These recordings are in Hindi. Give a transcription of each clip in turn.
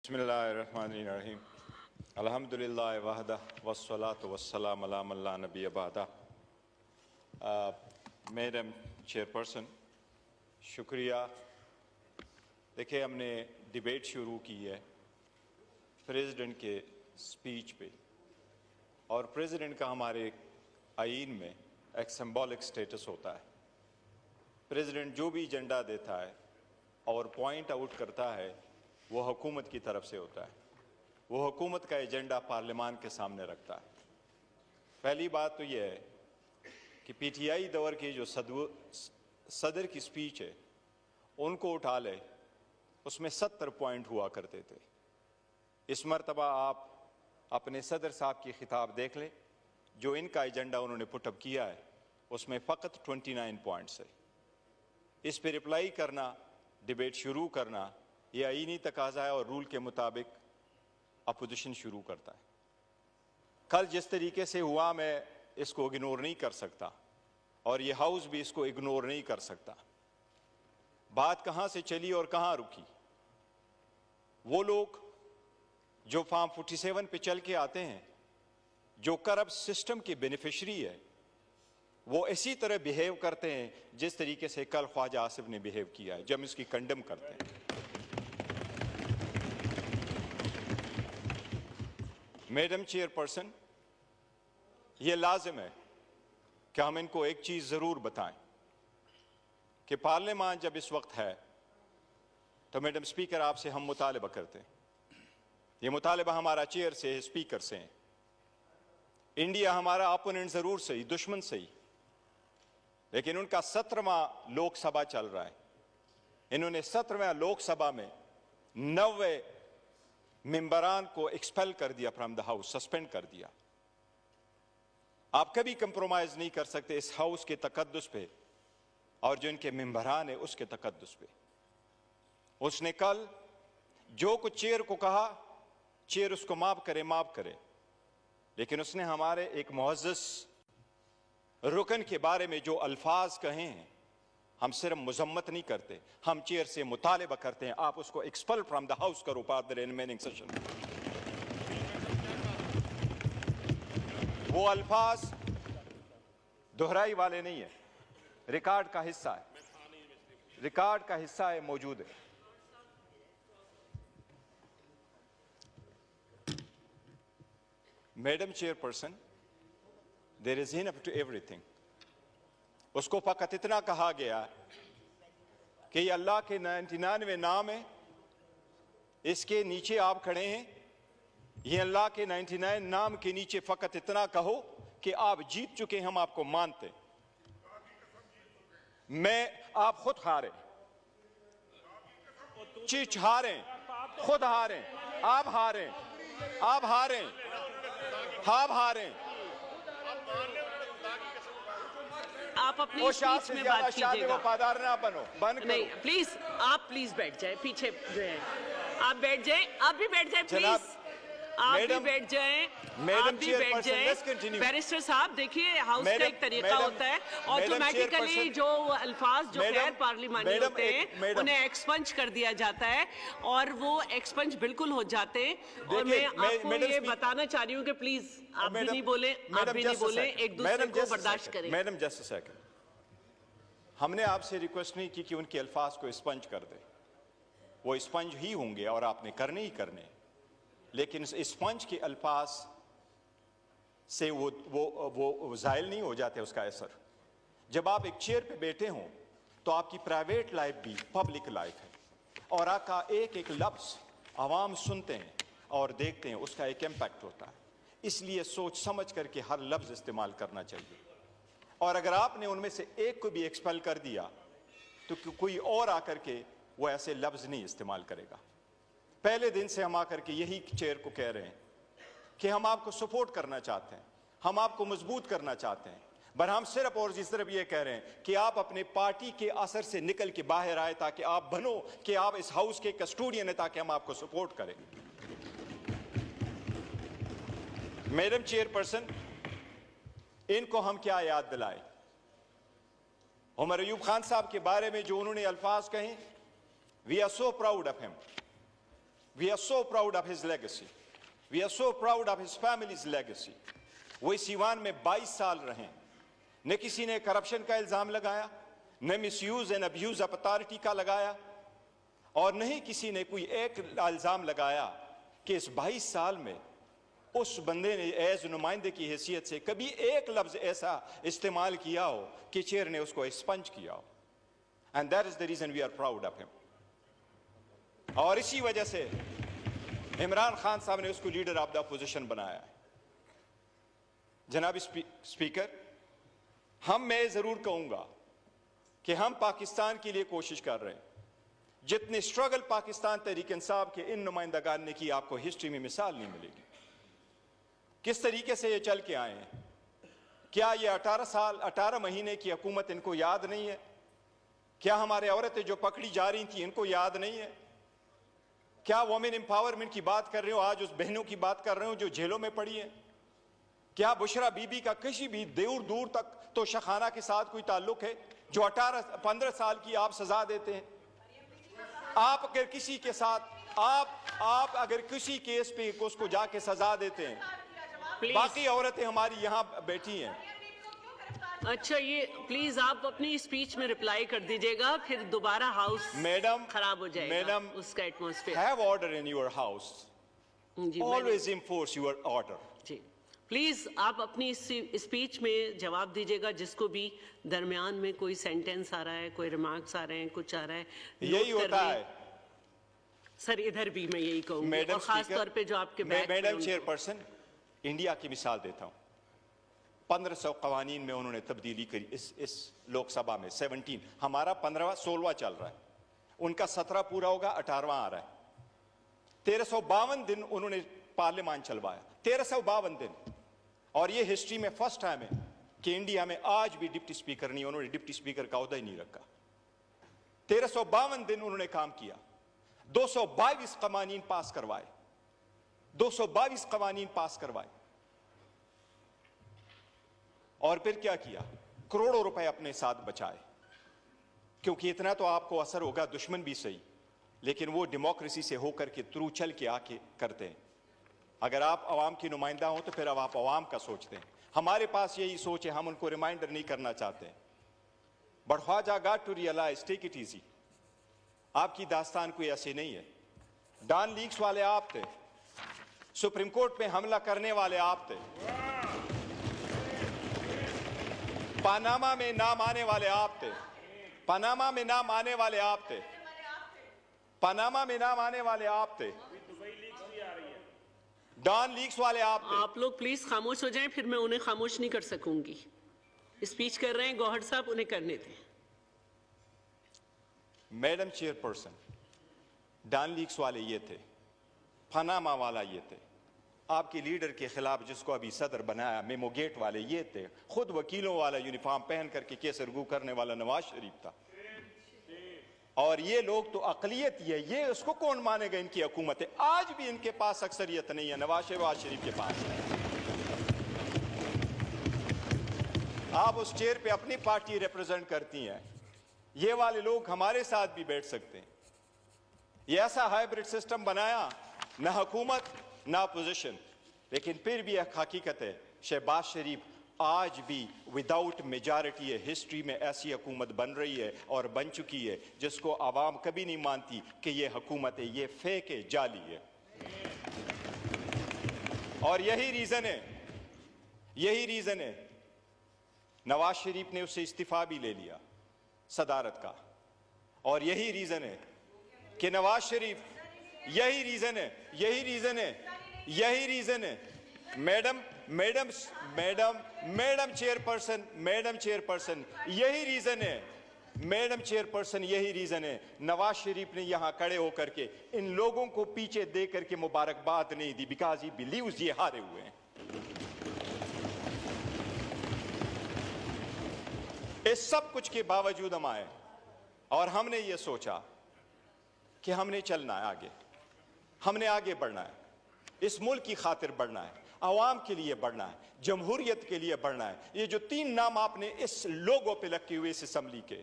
बिस्मिल्लाहिर्रहमानिर्रहीम अल्हम्दुलिल्लाह वहदा वस्सलातु वस्सलाम अला मन ला नबी बअदा। मैडम चेयरपर्सन, शुक्रिया। देखिए, हमने डिबेट शुरू की है प्रेसिडेंट के स्पीच पे, और प्रेसिडेंट का हमारे आईन में एक सिंबॉलिक स्टेटस होता है। प्रेसिडेंट जो भी एजेंडा देता है और पॉइंट आउट करता है वो हुकूमत की तरफ से होता है। वो हुकूमत का एजेंडा पार्लियामान के सामने रखता है। पहली बात तो ये है कि पीटीआई दौर की जो सदर की स्पीच है उनको उठा ले, उसमें 70 पॉइंट हुआ करते थे। इस मरतबा आप अपने सदर साहब की खिताब देख लें, जो इनका एजेंडा उन्होंने पुटअप किया है उसमें फ़कत 29 पॉइंट्स है। इस पर रिप्लाई करना, डिबेट शुरू करना, यह आईनी तकाजा है और रूल के मुताबिक अपोजिशन शुरू करता है। कल जिस तरीके से हुआ, मैं इसको इग्नोर नहीं कर सकता और ये हाउस भी इसको इग्नोर नहीं कर सकता। बात कहाँ से चली और कहाँ रुकी? वो लोग जो फॉर्म 47 पे चल के आते हैं, जो करप्ट सिस्टम के बेनिफिशरी है, वो इसी तरह बिहेव करते हैं जिस तरीके से कल ख्वाजा आसिफ ने बिहेव किया है, जब इसकी कंडेम करते हैं। मैडम चेयरपर्सन, ये लाजिम है कि हम इनको एक चीज़ ज़रूर बताएं कि पार्लियामान जब इस वक्त है तो मैडम स्पीकर आपसे हम मुतालबा करते हैं। ये मुतालबा हमारा चेयर से है, स्पीकर से है। इंडिया हमारा अपोनेंट ज़रूर सही, दुश्मन सही, लेकिन उनका 17वां लोकसभा चल रहा है। इन्होंने 17वें लोकसभा में 90 मेंबरान को एक्सपेल कर दिया फ्रॉम द हाउस, सस्पेंड कर दिया। आप कभी कंप्रोमाइज नहीं कर सकते इस हाउस के तकद्दुस पे और जो इनके मेंबरान है उसके तकद्दुस पे। उसने कल जो कुछ चेयर को कहा, चेयर उसको माफ करे, लेकिन उसने हमारे एक मुअज़्ज़ज़ रुकन के बारे में जो अल्फाज कहे हैं, हम सिर्फ मुजम्मत नहीं करते, हम चेयर से मुतालिबा करते हैं आप उसको एक्सपेल फ्रॉम द हाउस करो पार्ट द रिमेनिंग सेशन। वो अल्फाज दोहराई वाले नहीं है, रिकॉर्ड का हिस्सा है, रिकॉर्ड का हिस्सा है, मौजूद है। Madam chairperson, there is enough to everything. उसको फकत इतना कहा गया कि ये अल्लाह के 99 नाम है, इसके नीचे आप खड़े हैं, ये अल्लाह के 99 नाम के नीचे फकत इतना कहो कि आप जीत चुके, हम आपको मानते। आप खुद हारे, चीच हारे, खुद हारे, आप हारे, आप हारे, आप हारे। आप अपनी स्पीच में बात कीजिएगा। वफादार ना बनो, बंद करो। नहीं, प्लीज, आप प्लीज बैठ जाए, पीछे जो है आप बैठ जाए, आप भी बैठ जाए प्लीज, आप भी बैठ जाए, आप भी बैठ जाए। बैरिस्टर साहब, देखिए हाउस का एक तरीका होता है, ऑटोमेटिकली जो अल्फाज जो गैर पार्लिमानी होते हैं उन्हें एक्सपंज कर दिया जाता है और वो एक्सपंज बिल्कुल हो जाते हैं। और मैं आपको ये बताना चाह रही हूँ कि प्लीज आप भी नहीं बोले, आप भी नहीं बोले, एक दूसरे को बर्दाश्त करें। मैडम जस्ट अ सेकंड, हमने आपसे रिक्वेस्ट नहीं की कि उनके अल्फाज को स्पंज कर दे, वो स्पंज ही होंगे और आपने करने ही करने, लेकिन स्पंज के अल्फाज से वो जायल नहीं हो जाते उसका असर। जब आप एक चेयर पे बैठे हों तो आपकी प्राइवेट लाइफ भी पब्लिक लाइफ है, और आपका एक एक लफ्ज आवाम सुनते हैं और देखते हैं, उसका एक इम्पैक्ट होता है। इसलिए सोच समझ करके हर लफ्ज इस्तेमाल करना चाहिए, और अगर आपने उनमें से एक को भी एक्सपेल कर दिया तो कोई और आकर के वो ऐसे लफ्ज नहीं इस्तेमाल करेगा। पहले दिन से हम आकर के यही चेयर को कह रहे हैं कि हम आपको सपोर्ट करना चाहते हैं, हम आपको मजबूत करना चाहते हैं, पर हम सिर्फ और इस तरफ ये कह रहे हैं कि आप अपने पार्टी के असर से निकल के बाहर आए, ताकि आप बनो कि आप इस हाउस के कस्टोडियन हैं, ताकि हम आपको सपोर्ट करें। मैडम चेयरपर्सन, इनको हम क्या याद दिलाएं? उमर अयूब खान साहब के बारे में जो उन्होंने अल्फाज कहे, we are so proud of him. We are so proud of his legacy. We are so proud of his family's legacy. वो इस ईवान में 22 साल रहे, न किसी ने करप्शन का इल्जाम लगाया, न misuse and abuse of authority का लगाया, और नहीं किसी ने कोई एक इल्जाम लगाया कि इस 22 साल में उस बंदे ने एज नुमाइंदे की हैसियत से कभी एक लफ्ज ऐसा इस्तेमाल किया हो कि चेयर ने उसको एक्सपंज किया हो. And that is the reason we are proud of him. और इसी वजह से इमरान खान साहब ने उसको लीडर ऑफ द अपोजिशन बनाया है. जनाब स्पीकर, मैं जरूर कहूंगा कि हम पाकिस्तान के लिए कोशिश कर रहे हैं. जितने स्ट्रगल पाकिस्तान तहरीक इंसाफ के इन नुमाइंदगान ने की, आपको हिस्ट्री में मिसाल नहीं मिलेगी. किस तरीके से ये चल के आए हैं. क्या ये 18 महीने की हुकूमत इनको याद नहीं है? क्या हमारे औरतें जो पकड़ी जा रही थी इनको याद नहीं है? क्या वुमेन एम्पावरमेंट की बात कर रहे हो, आज उस बहनों की बात कर रहे हो जो जेलों में पड़ी हैं? क्या बुशरा बीबी का किसी भी दूर तक तो शखाना के साथ कोई ताल्लुक है जो 15 साल की आप सजा देते हैं? आप अगर किसी के साथ आप अगर किसी केस पे उसको जाके सजा देते हैं, बाकी औरतें हमारी यहां बैठी हैं. अच्छा, ये प्लीज आप अपनी स्पीच में रिप्लाई कर दीजिएगा, फिर दोबारा हाउस मैडम खराब हो जाएगा. मैडम, उसका atmosphere. Have order in your house. Always enforce your order. जी प्लीज आप अपनी स्पीच में जवाब दीजिएगा. जिसको भी दरमियान में कोई सेंटेंस आ रहा है, कोई रिमार्क्स आ रहे हैं, कुछ आ रहा है, यही होता है सर. इधर भी मैं यही कहूंगी, और खास तौर पे जो आपके मैडम चेयरपर्सन, इंडिया की मिसाल देता हूं. 1500 कवानीन में उन्होंने तब्दीली करी इस लोकसभा में. 17, हमारा 15वां 16वां चल रहा है, उनका 17 पूरा होगा, 18वां आ रहा है. 1352 दिन उन्होंने पार्लियामान चलवाया. 1352 दिन. और ये हिस्ट्री में फर्स्ट टाइम है कि इंडिया में आज भी डिप्टी स्पीकर नहीं, उन्होंने डिप्टी स्पीकर का ओहदा ही नहीं रखा. 1352 दिन उन्होंने काम किया. 222 कवानीन पास करवाए. 222 कवानीन पास करवाए. और फिर क्या किया? करोड़ों रुपए अपने साथ बचाए. क्योंकि इतना तो आपको असर होगा, दुश्मन भी सही, लेकिन वो डेमोक्रेसी से होकर के थ्रू चल के आके करते हैं. अगर आप अवाम की नुमाइंदा हो तो फिर अब आप अवाम का सोचते हैं. हमारे पास यही सोच है, हम उनको रिमाइंडर नहीं करना चाहते. But Khwaja got to realise, take it easy. आपकी दास्तान कोई ऐसी नहीं है. डॉन लीक्स वाले आप थे, सुप्रीम कोर्ट पे हमला करने वाले आप थे, पनामा में नाम आने वाले आप थे, पनामा में नाम आने वाले आप थे, पनामा में नाम आने वाले आप थे, डॉन लीक्स वाले आप थे. आप लोग प्लीज खामोश हो जाएं, फिर मैं उन्हें खामोश नहीं कर सकूंगी. स्पीच कर रहे हैं गौहर साहब, उन्हें करने दें. मैडम चेयरपर्सन, डॉन लीक्स वाले ये थे, पनामा वाला ये थे, आपके लीडर के खिलाफ जिसको अभी सदर बनाया मेमोगेट वाले ये थे, खुद वकीलों वाला यूनिफॉर्म पहन करके केस रगू करने वाला नवाज शरीफ था. और ये लोग तो अकलियत ही है, ये उसको कौन मानेगा? इनकी हुकूमत है. आज भी इनके पास अक्सरियत नहीं है, नवाज शरीफ के पास है. आप उस चेयर पे अपनी पार्टी रिप्रेजेंट करती हैं. ये वाले लोग हमारे साथ भी बैठ सकते हैं. ये ऐसा हाइब्रिड सिस्टम बनाया, ना हुकूमत ना अपोजिशन. लेकिन फिर भी एक हकीकत है, शहबाज शरीफ आज भी विदाउट मेजॉरिटी है हिस्ट्री में ऐसी हुकूमत बन रही है और बन चुकी है जिसको आवाम कभी नहीं मानती कि ये हुकूमत है, ये फेक है, जाली है. और यही रीजन है नवाज शरीफ ने उससे इस्तीफा भी ले लिया सदारत का. और यही रीजन है कि नवाज शरीफ, यही रीजन है मैडम चेयरपर्सन, यही रीजन है नवाज शरीफ ने यहां खड़े होकर के इन लोगों को पीछे दे करके मुबारकबाद नहीं दी, बिकॉज ही बिलीव्स ये हारे हुए हैं. इस सब कुछ के बावजूद हम आए और हमने ये सोचा कि हमने चलना है आगे, हमने आगे बढ़ना है, इस मुल्क की खातिर बढ़ना है, आवाम के लिए बढ़ना है, जमहूरियत के लिए बढ़ना है. ये जो 3 नाम आपने इस लोगों पे लगे हुए इस असम्बली के,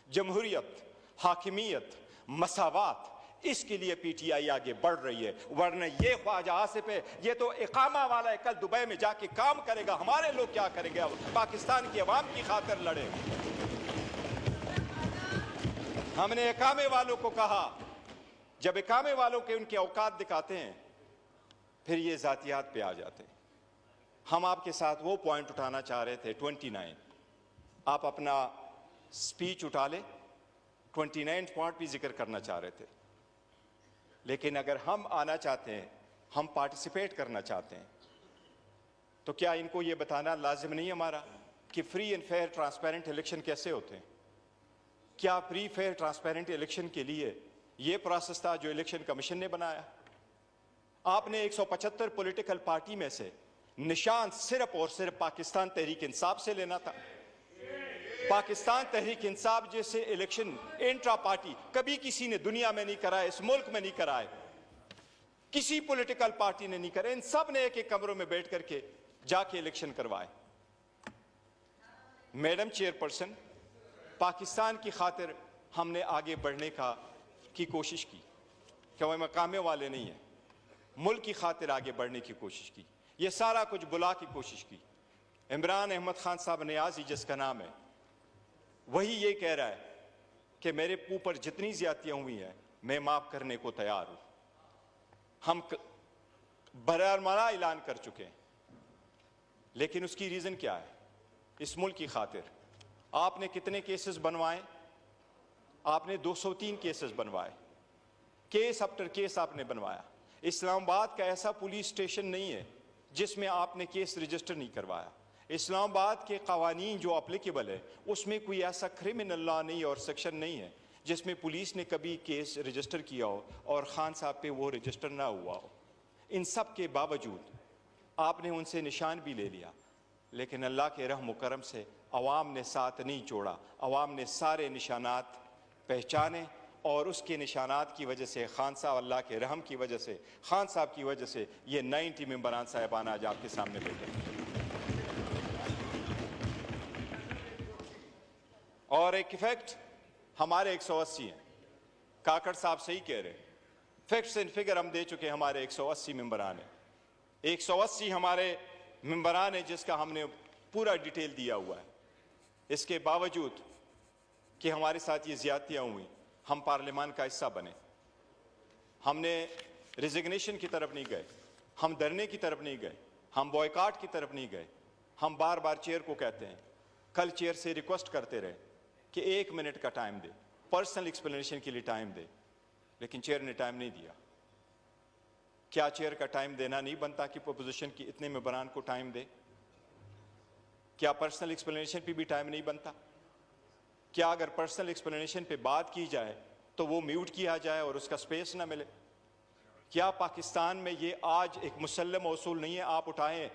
जमहूरियत, हाकिमियत, मसावात, इसके लिए पीटीआई आगे बढ़ रही है, वरना ये ख्वाजा आसिफ है, ये तो इकामा वाला है, कल दुबई में जाके काम करेगा। हमारे लोग क्या करेंगे? पाकिस्तान की आवाम की खातिर लड़े। हमने इकामे वालों को कहा, जब इकामे वालों के उनके औकात दिखाते हैं फिर ये जातियात पे आ जाते हैं। हम आपके साथ वो पॉइंट उठाना चाह रहे थे 29, आप अपना स्पीच उठा ले, 29 पॉइंट भी जिक्र करना चाह रहे थे। लेकिन अगर हम आना चाहते हैं, हम पार्टिसिपेट करना चाहते हैं, तो क्या इनको ये बताना लाजिम नहीं हमारा कि free and fair transparent election कैसे होते हैं? क्या फ्री फेयर ट्रांसपेरेंट इलेक्शन के लिए ये प्रोसेस था जो इलेक्शन कमीशन ने बनाया? आपने 175 पॉलिटिकल पार्टी में से निशान सिर्फ और सिर्फ पाकिस्तान तहरीक इंसाफ से लेना था। पाकिस्तान तहरीक इंसाफ जैसे इलेक्शन इंट्रा पार्टी कभी किसी ने दुनिया में नहीं कराए, इस मुल्क में नहीं कराए, किसी पॉलिटिकल पार्टी ने नहीं करे। इन सब ने एक एक कमरों में बैठ करके जाके इलेक्शन करवाए। मैडम चेयरपर्सन, पाकिस्तान की खातिर हमने आगे बढ़ने की कोशिश की, क्या वो मकामे वाले नहीं है, मुल्क की खातिर आगे बढ़ने की कोशिश की, ये सारा कुछ बुला की कोशिश की। इमरान अहमद खान साहब नियाज़ी जिसका नाम है, वही ये कह रहा है कि मेरे ऊपर जितनी ज्यादतियां हुई हैं मैं माफ करने को तैयार हूं। हम बरामदा ऐलान कर चुके हैं, लेकिन उसकी रीजन क्या है? इस मुल्क की खातिर आपने कितने केसेस बनवाए? आपने 203 केसेस बनवाए, केस आफ्टर केस आपने बनवाया। इस्लामाबाद का ऐसा पुलिस स्टेशन नहीं है जिसमें आपने केस रजिस्टर नहीं करवाया। इस्लामाबाद के कवानीन जो अप्लीकेबल है उसमें कोई ऐसा क्रिमिनल लॉ नहीं और सेक्शन नहीं है जिसमें पुलिस ने कभी केस रजिस्टर किया हो और खान साहब पे वो रजिस्टर ना हुआ हो। इन सब के बावजूद आपने उनसे निशान भी ले लिया, लेकिन अल्लाह के रहम करम से अवाम ने साथ नहीं छोड़ा। अवाम ने सारे निशानात पहचाने और उसके निशानात की वजह से खान साहब, अल्लाह के रहम की वजह से, खान साहब की वजह से ये 90 मेंबरान साहिबान आज आपके सामने बैठे। और एक इफेक्ट हमारे 180 हैं। काकड़ साहब सही कह रहे हैं, फैक्ट्स एंड फिगर हम दे चुके हैं। हमारे 180 मेंबरान हैं, 180 हमारे मेंबरान हैं जिसका हमने पूरा डिटेल दिया हुआ है। इसके बावजूद कि हमारे साथ ये ज्यादतियां हुई, हम पार्लियामान का हिस्सा बने। हमने रिजिग्नेशन की तरफ नहीं गए, हम धरने की तरफ नहीं गए, हम बॉयकॉट की तरफ नहीं गए। हम बार बार चेयर को कहते हैं, कल चेयर से रिक्वेस्ट करते रहे कि 1 मिनट का टाइम दे, पर्सनल एक्सप्लेनेशन के लिए टाइम दे, लेकिन चेयर ने टाइम नहीं दिया। क्या चेयर का टाइम देना नहीं बनता कि पोजीशन की इतने मेंबरान को टाइम दे? क्या पर्सनल एक्सप्लेनेशन पे भी टाइम नहीं बनता? क्या अगर पर्सनल एक्सप्लेनेशन पे बात की जाए तो वो म्यूट किया जाए और उसका स्पेस ना मिले? क्या पाकिस्तान में ये आज एक मुसल्लम उसूल नहीं है? आप उठाएं,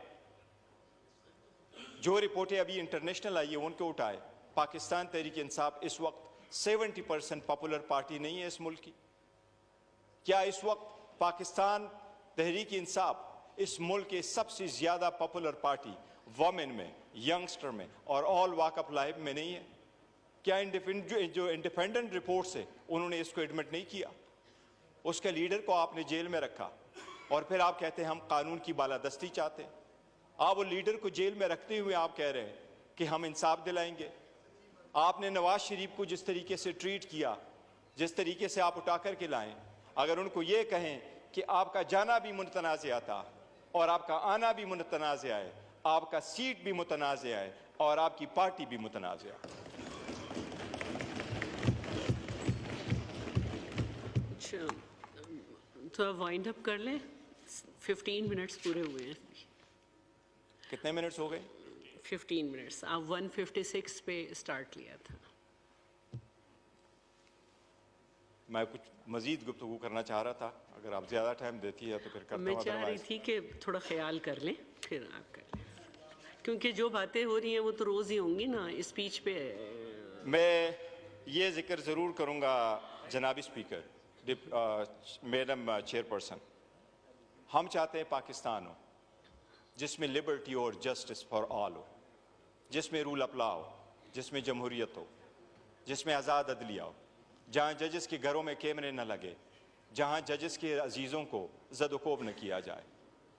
जो रिपोर्टें अभी इंटरनेशनल आई है उनको उठाए। पाकिस्तान तहरीक इंसाफ इस वक्त 70% पॉपुलर पार्टी नहीं है इस मुल्क की। क्या इस वक्त पाकिस्तान तहरीक इंसाफ इस मुल्क के सबसे ज्यादा पॉपुलर पार्टी वोमेन में, यंगस्टर में और ऑल वॉक ऑफ लाइफ में नहीं है? क्या जो इंडिपेंडेंट रिपोर्ट्स है उन्होंने इसको एडमिट नहीं किया? उसके लीडर को आपने जेल में रखा और फिर आप कहते हैं हम कानून की बालादस्ती चाहते हैं। आप वो लीडर को जेल में रखते हुए आप कह रहे हैं कि हम इंसाफ दिलाएंगे। आपने नवाज शरीफ को जिस तरीके से ट्रीट किया, जिस तरीके से आप उठा करके लाएं, अगर उनको ये कहें कि आपका जाना भी मुतनाज़ा था और आपका आना भी मुतनाज़ा है, आपका सीट भी मुतनाज़ा है और आपकी पार्टी भी मुतनाज़ा है। तो वाइंड अप कर लें, 15 मिनट्स पूरे हुए हैं। कितने मिनट्स हो गए? 15 मिनट्स। आप 156 पे स्टार्ट लिया था। मैं कुछ मजीद गुफ्तगू करना चाह रहा था, अगर आप ज्यादा टाइम देती है तो फिर करता हूं। मैं चाह रही थी कि थोड़ा ख्याल कर लें फिर आप कर लें, क्योंकि जो बातें हो रही हैं वो तो रोज ही होंगी ना स्पीच पे। मैं ये जिक्र जरूर करूंगा जनाबी स्पीकर, मैडम चेयरपर्सन, हम चाहते हैं पाकिस्तान हो जिसमें लिबर्टी और जस्टिस फॉर ऑल हो, जिसमें रूल ऑफ लॉ हो, जिसमें जमहूरियत हो, जिसमें आज़ाद अदलिया हो, जहाँ जजेस के घरों में कैमरे न लगे, जहां जजेस के अजीज़ों को ज़दोकोब न किया जाए।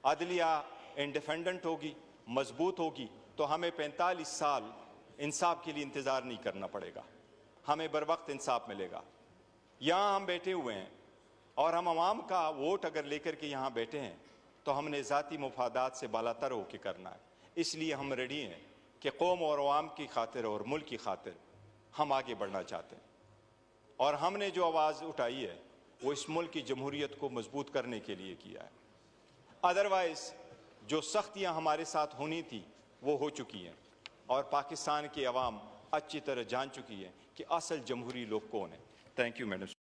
अदलिया इंडिपेंडेंट होगी, मजबूत होगी, तो हमें 45 साल इंसाफ के लिए इंतज़ार नहीं करना पड़ेगा, हमें बर वक्त इंसाफ मिलेगा। यहाँ हम बैठे हुए हैं और हम आवाम का वोट अगर लेकर के यहाँ बैठे हैं तो हमने ज़ाती मुफादात से बालातर होकर करना है। इसलिए हम रेडी हैं कि कौम और अवाम की खातिर और मुल्क की खातिर हम आगे बढ़ना चाहते हैं, और हमने जो आवाज़ उठाई है वो इस मुल्क की जमहूरियत को मजबूत करने के लिए किया है। अदरवाइज़ जो सख्तियाँ हमारे साथ होनी थी वो हो चुकी हैं, और पाकिस्तान की अवाम अच्छी तरह जान चुकी है कि असल जमहूरी लोग कौन है। Thank you madam.